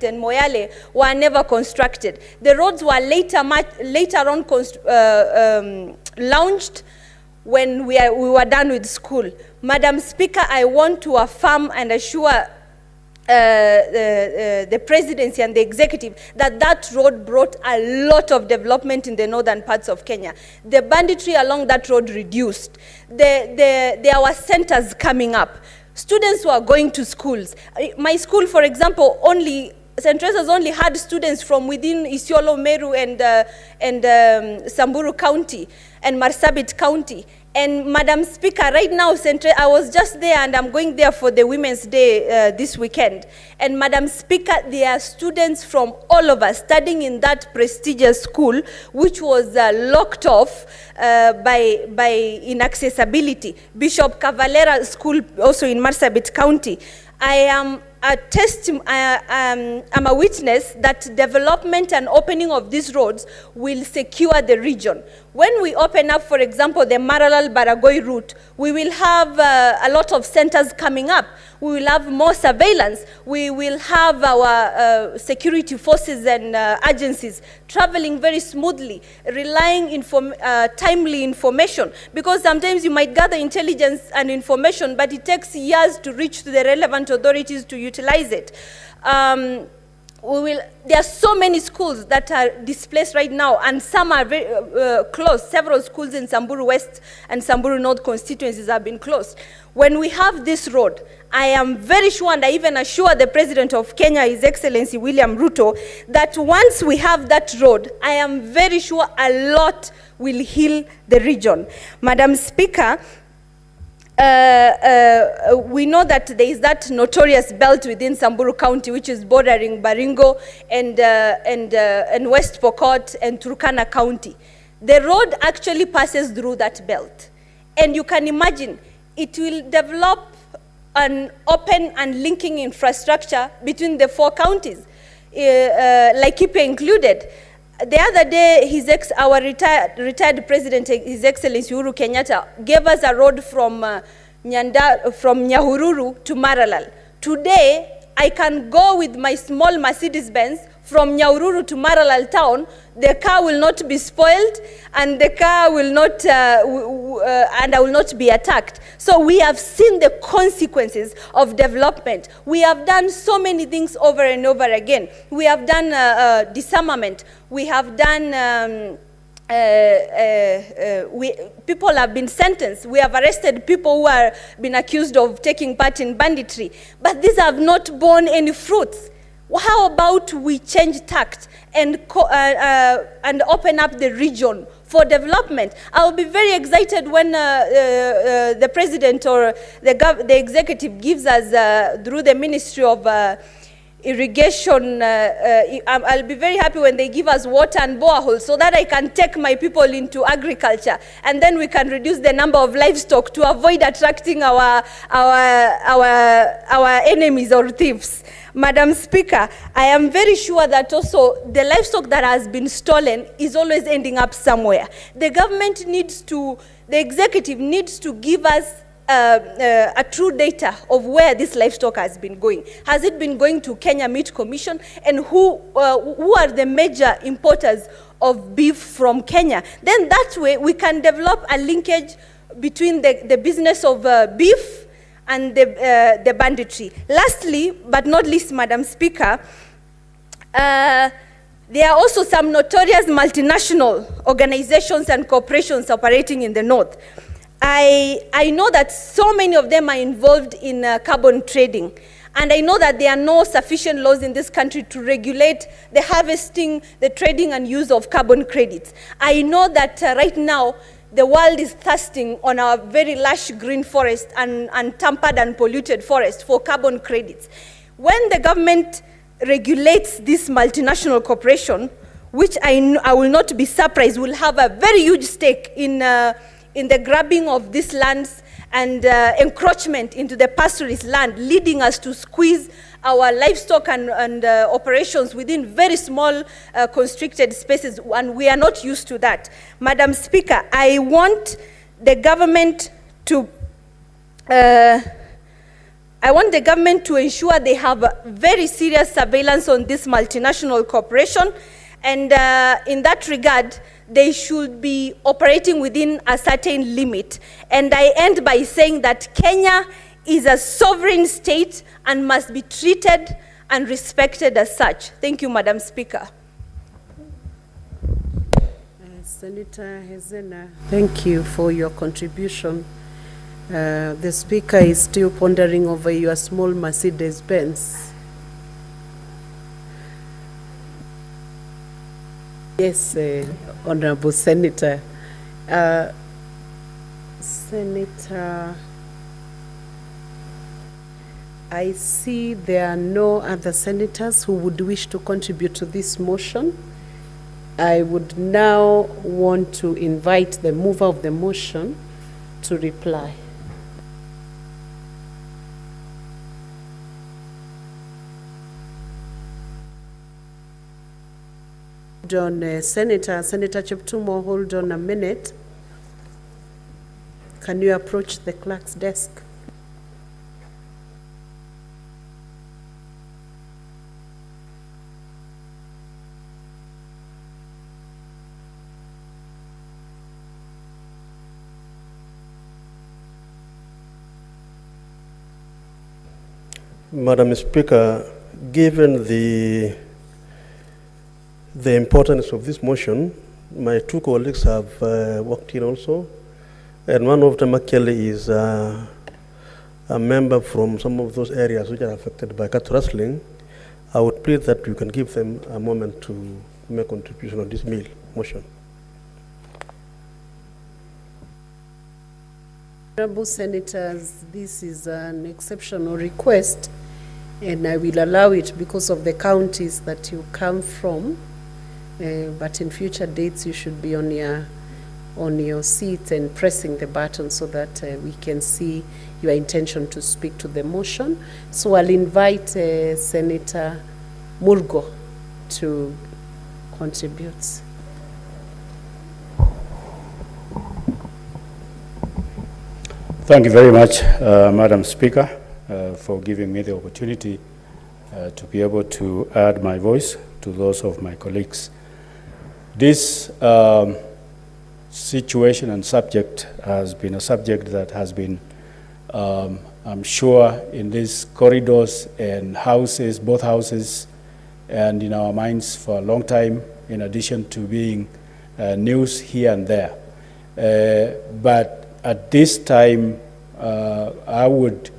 and Moyale were never constructed. The roads were later on launched when we were done with school. Madam Speaker, I want to affirm and assure the presidency and the executive that road brought a lot of development in the northern parts of Kenya. The banditry along that road reduced. There were centers coming up. Students were going to schools. My school, for example, St. Teresa's only had students from within Isiolo, Meru, and Samburu County, and Marsabit County. And Madam Speaker, right now, I was just there, and I'm going there for the Women's Day this weekend. And Madam Speaker, there are students from all over studying in that prestigious school, which was locked off by inaccessibility. Bishop Cavalera School, also in Marsabit County. I am I'm a witness that development and opening of these roads will secure the region. When we open up, for example, the Maralal-Baragoi route, we will have a lot of centers coming up. We will have more surveillance. We will have our security forces and agencies traveling very smoothly, relying timely information. Because sometimes you might gather intelligence and information, but it takes years to reach to the relevant authorities to utilize it. There are so many schools that are displaced right now, and some are very closed. Several schools in Samburu West and Samburu North constituencies have been closed. When we have this road, I am very sure, and I even assure the President of Kenya, His Excellency William Ruto, that once we have that road, I am very sure a lot will heal the region. Madam Speaker, we know that there is that notorious belt within Samburu County, which is bordering Baringo and West Pokot and Turkana County. The road actually passes through that belt. And you can imagine, it will develop an open and linking infrastructure between the 4 counties, Laikipia included. The other day, our retired president, His Excellency Uhuru Kenyatta, gave us a road from Nyahururu to Maralal. Today, I can go with my small Mercedes-Benz from Nyahururu to Maralal town. The car will not be spoiled, and the car will not, and I will not be attacked. So we have seen the consequences of development. We have done so many things over and over again. We have done disarmament. We have done, people have been sentenced. We have arrested people who have been accused of taking part in banditry. But these have not borne any fruits. How about we change tact and open up the region for development? I'll be very excited when the president or the executive gives us, through the Ministry of Irrigation, I'll be very happy when they give us water and boreholes so that I can take my people into agriculture, and then we can reduce the number of livestock to avoid attracting our enemies or thieves. Madam Speaker, I am very sure that also the livestock that has been stolen is always ending up somewhere. The government needs to, the executive needs to give us a true data of where this livestock has been going. Has it been going to Kenya Meat Commission? And who are the major importers of beef from Kenya? Then that way we can develop a linkage between the business of beef and the banditry. Lastly, but not least, Madam Speaker, there are also some notorious multinational organizations and corporations operating in the north. I know that so many of them are involved in carbon trading. And I know that there are no sufficient laws in this country to regulate the harvesting, the trading and use of carbon credits. I know that right now, the world is thirsting on our very lush green forest and tampered and polluted forest for carbon credits. When the government regulates this multinational corporation, which I will not be surprised, will have a very huge stake in the grabbing of these lands and encroachment into the pastoralist land, leading us to squeeze our livestock and operations within very small constricted spaces, and we are not used to that. Madam Speaker, I want the government to I want the government to ensure they have very serious surveillance on this multinational corporation, and in that regard, they should be operating within a certain limit. And I end by saying that Kenya is a sovereign state and must be treated and respected as such. Thank you, Madam Speaker. Senator Hezena, thank you for your contribution. The Speaker is still pondering over your small Mercedes-Benz. Yes, Honorable Senator. Senator, I see there are no other senators who would wish to contribute to this motion. I would now want to invite the mover of the motion to reply. Senator Cheptumo, hold on a minute. Can you approach the clerk's desk? Madam Speaker, given the importance of this motion, my two colleagues have walked in also, and one of them actually is a member from some of those areas which are affected by cattle rustling. I would plead that you can give them a moment to make contribution on this motion. Honorable Senators, this is an exceptional request, and I will allow it because of the counties that you come from. But in future dates, you should be on your seat and pressing the button so that we can see your intention to speak to the motion. So I'll invite Senator Murgo to contribute. Thank you very much, Madam Speaker, for giving me the opportunity to be able to add my voice to those of my colleagues. This situation and subject has been a subject that has been, I'm sure, in these corridors and houses, both houses, and in our minds for a long time, in addition to being news here and there. But at this time, I would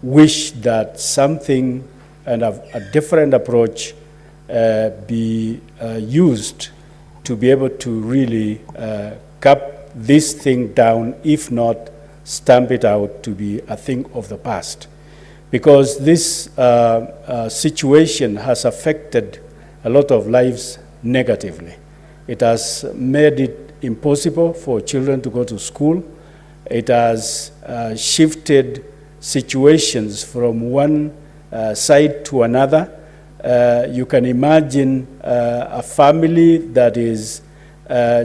wish that something and a different approach be used to be able to really cap this thing down, if not stamp it out to be a thing of the past. Because this situation has affected a lot of lives negatively. It has made it impossible for children to go to school. It has shifted situations from one side to another. You can imagine a family that is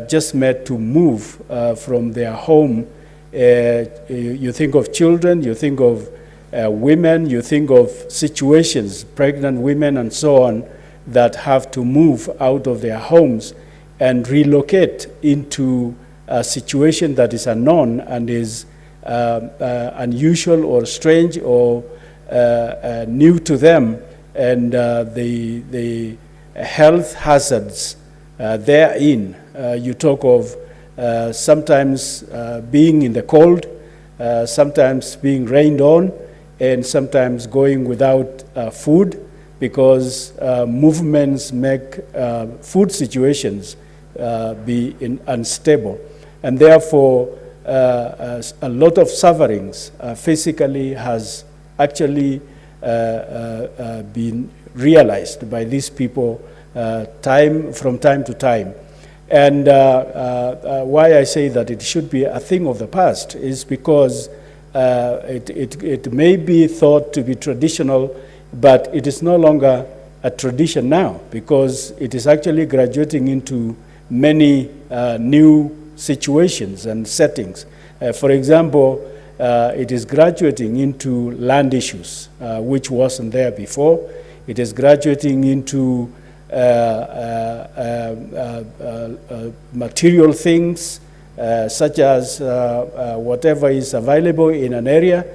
just made to move from their home. You think of children, you think of women, you think of situations, pregnant women and so on, that have to move out of their homes and relocate into a situation that is unknown and is unusual or strange or new to them, and the health hazards therein. You talk of sometimes being in the cold, sometimes being rained on, and sometimes going without food, because movements make food situations be unstable. And therefore, a lot of sufferings physically has actually been realized by these people from time to time. And why I say that it should be a thing of the past is because it may be thought to be traditional, but it is no longer a tradition now, because it is actually graduating into many new situations and settings. For example, it is graduating into land issues, which wasn't there before. It is graduating into material things, such as whatever is available in an area.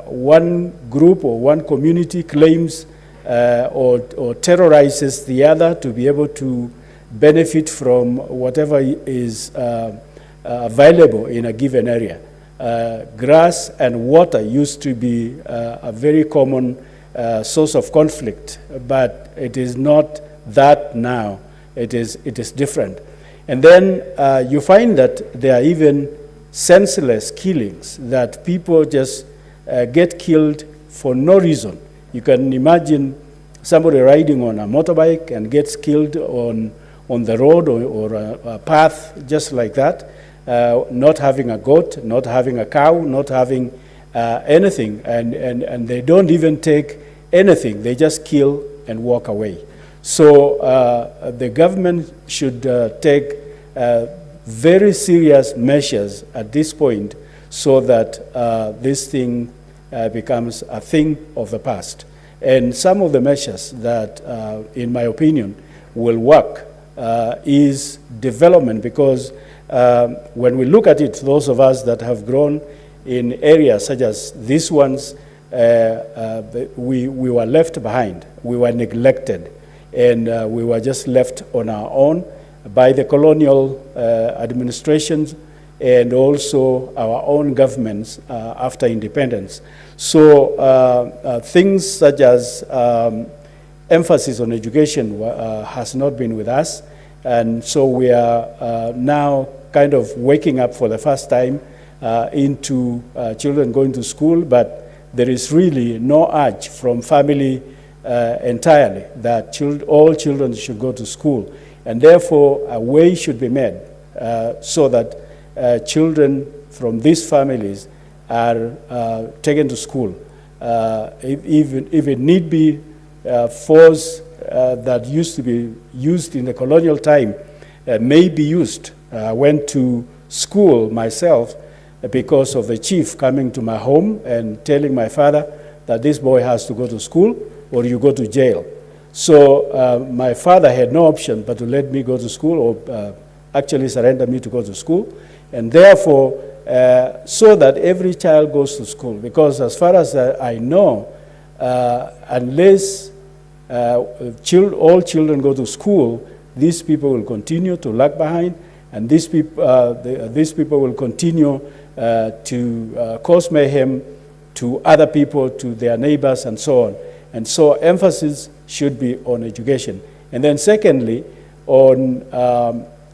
One group or one community claims or terrorizes the other to be able to benefit from whatever is available in a given area. Grass and water used to be a very common source of conflict, but it is not that now. It is different. And then you find that there are even senseless killings, that people just get killed for no reason. You can imagine somebody riding on a motorbike and gets killed on the road or a path just like that, not having a goat, not having a cow, not having anything, and they don't even take anything. They just kill and walk away. So the government should take very serious measures at this point so that this thing becomes a thing of the past. And some of the measures that, in my opinion, will work is development, because when we look at it, those of us that have grown in areas such as these ones, we were left behind, we were neglected, and we were just left on our own by the colonial administrations and also our own governments after independence. So things such as emphasis on education has not been with us, and so we are now kind of waking up for the first time into children going to school, but there is really no urge from family entirely that all children should go to school. And therefore, a way should be made so that children from these families are taken to school. If it need be, force that used to be used in the colonial time may be used. I went to school myself because of the chief coming to my home and telling my father that this boy has to go to school or you go to jail. So my father had no option but to let me go to school, or actually surrender me to go to school. And therefore, so that every child goes to school, because as far as I know, unless all children go to school, these people will continue to lag behind, and these people will continue to cause mayhem to other people, to their neighbors, and so on. And so emphasis should be on education. And then secondly, on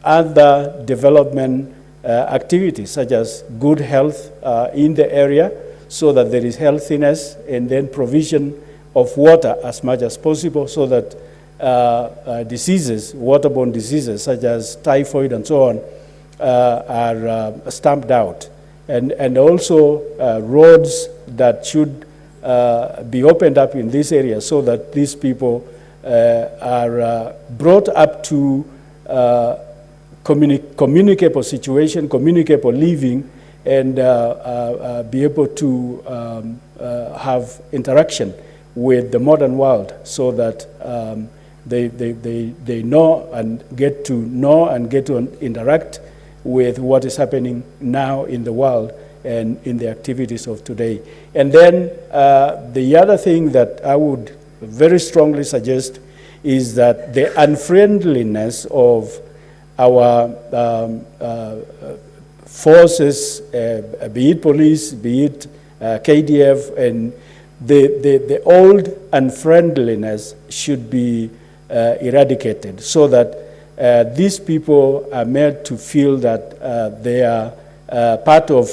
other development activities, such as good health in the area, so that there is healthiness, and then provision of water as much as possible, so that diseases, waterborne diseases, such as typhoid and so on, are stamped out. And also roads that should be opened up in this area, so that these people are brought up to communicable situation, communicable living, and be able to have interaction with the modern world, so that they know and get to interact with what is happening now in the world and in the activities of today. And then the other thing that I would very strongly suggest is that the unfriendliness of our forces, be it police, be it KDF, and the old unfriendliness should be eradicated, so that these people are made to feel that they are part of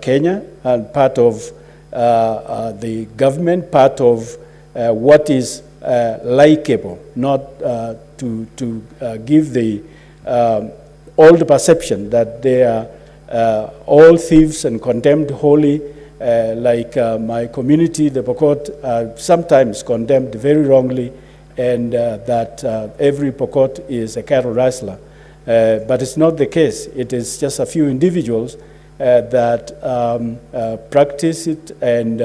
Kenya and part of the government, part of what is likable, not to give the old perception that they are all thieves and condemned wholly, like my community, the Pokot, are sometimes condemned very wrongly, and that every Pokot is a cattle rustler. But it's not the case. It is just a few individuals that practice it, and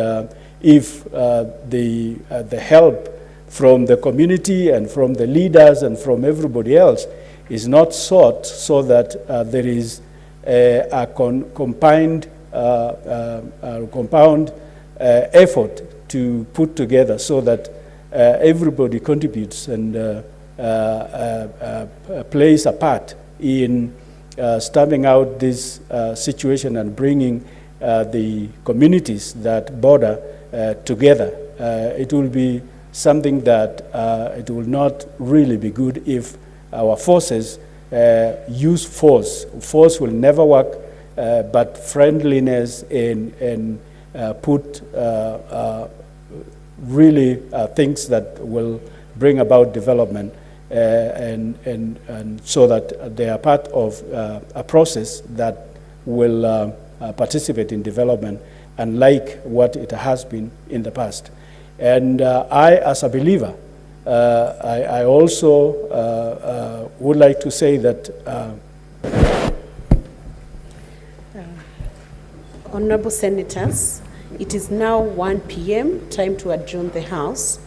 if the help from the community and from the leaders and from everybody else is not sought, so that there is a compound effort to put together, so that everybody contributes and plays a part in stamping out this situation and bringing the communities that border together. It will be something that it will not really be good if our forces use force. Force will never work, but friendliness and put really things that will bring about development, and so that they are part of a process that will participate in development, unlike what it has been in the past. And I, as a believer, I also would like to say that Honorable Senators, it is now 1 p.m., time to adjourn the House.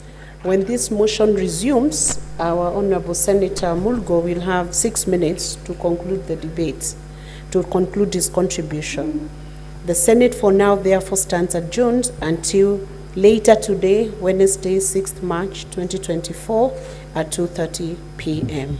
When this motion resumes, our Honorable Senator Mulgo will have 6 minutes to conclude the debate, to conclude his contribution. The Senate for now therefore stands adjourned until later today, Wednesday, 6th March 2024 at 2:30 p.m.